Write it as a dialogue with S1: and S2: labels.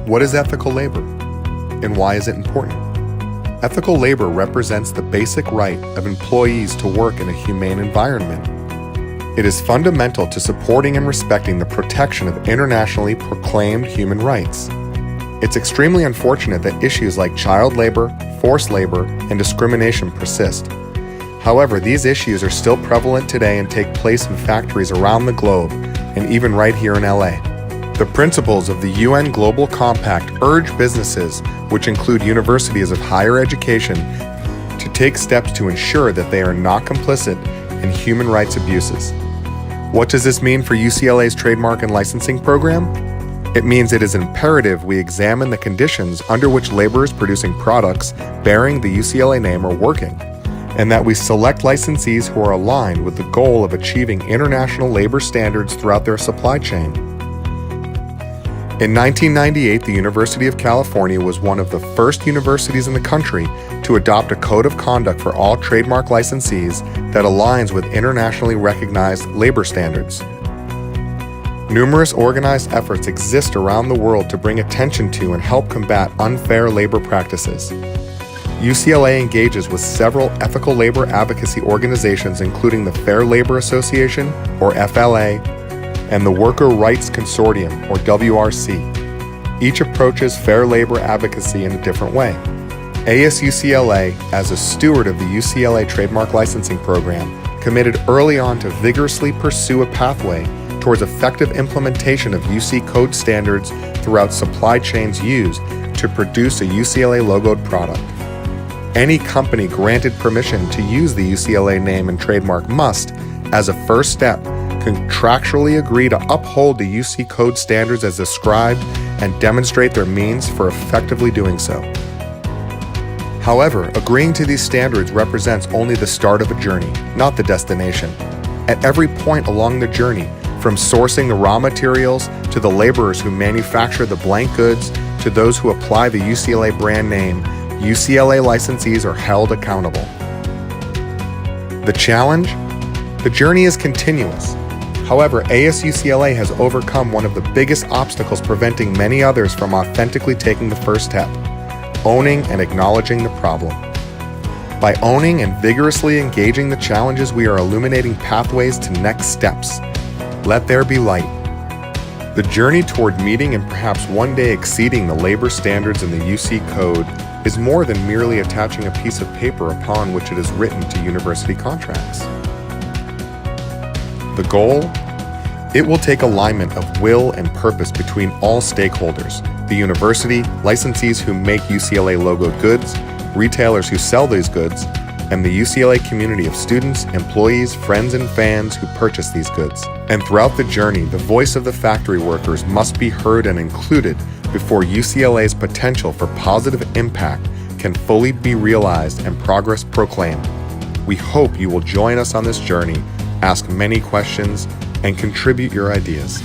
S1: What is ethical labor, and why is it important? Ethical labor represents the basic right of employees to work in a humane environment. It is fundamental to supporting and respecting the protection of internationally proclaimed human rights. It's extremely unfortunate that issues like child labor, forced labor, and discrimination persist. However, these issues are still prevalent today and take place in factories around the globe, and even right here in LA. The principles of the UN Global Compact urge businesses, which include universities of higher education, to take steps to ensure that they are not complicit in human rights abuses. What does this mean for UCLA's trademark and licensing program? It means it is imperative we examine the conditions under which laborers producing products bearing the UCLA name are working, and that we select licensees who are aligned with the goal of achieving international labor standards throughout their supply chain. In 1998, the University of California was one of the first universities in the country to adopt a code of conduct for all trademark licensees that aligns with internationally recognized labor standards. Numerous organized efforts exist around the world to bring attention to and help combat unfair labor practices. UCLA engages with several ethical labor advocacy organizations, including the Fair Labor Association, or FLA, and the Worker Rights Consortium, or WRC. Each approaches fair labor advocacy in a different way. ASUCLA, as a steward of the UCLA trademark licensing program, committed early on to vigorously pursue a pathway towards effective implementation of UC code standards throughout supply chains used to produce a UCLA logoed product. Any company granted permission to use the UCLA name and trademark must, as a first step, contractually agree to uphold the UC code standards as described and demonstrate their means for effectively doing so. However, agreeing to these standards represents only the start of a journey, not the destination. At every point along the journey, from sourcing the raw materials to the laborers who manufacture the blank goods to those who apply the UCLA brand name, UCLA licensees are held accountable. The challenge? The journey is continuous. However, ASUCLA has overcome one of the biggest obstacles preventing many others from authentically taking the first step: owning and acknowledging the problem. By owning and vigorously engaging the challenges, we are illuminating pathways to next steps. Let there be light. The journey toward meeting and perhaps one day exceeding the labor standards in the UC Code is more than merely attaching a piece of paper upon which it is written to university contracts. The goal? It will take alignment of will and purpose between all stakeholders: the university, licensees who make UCLA logoed goods, retailers who sell these goods, and the UCLA community of students, employees, friends, and fans who purchase these goods. And throughout the journey, the voice of the factory workers must be heard and included before UCLA's potential for positive impact can fully be realized and progress proclaimed. We hope you will join us on this journey, ask many questions, and contribute your ideas.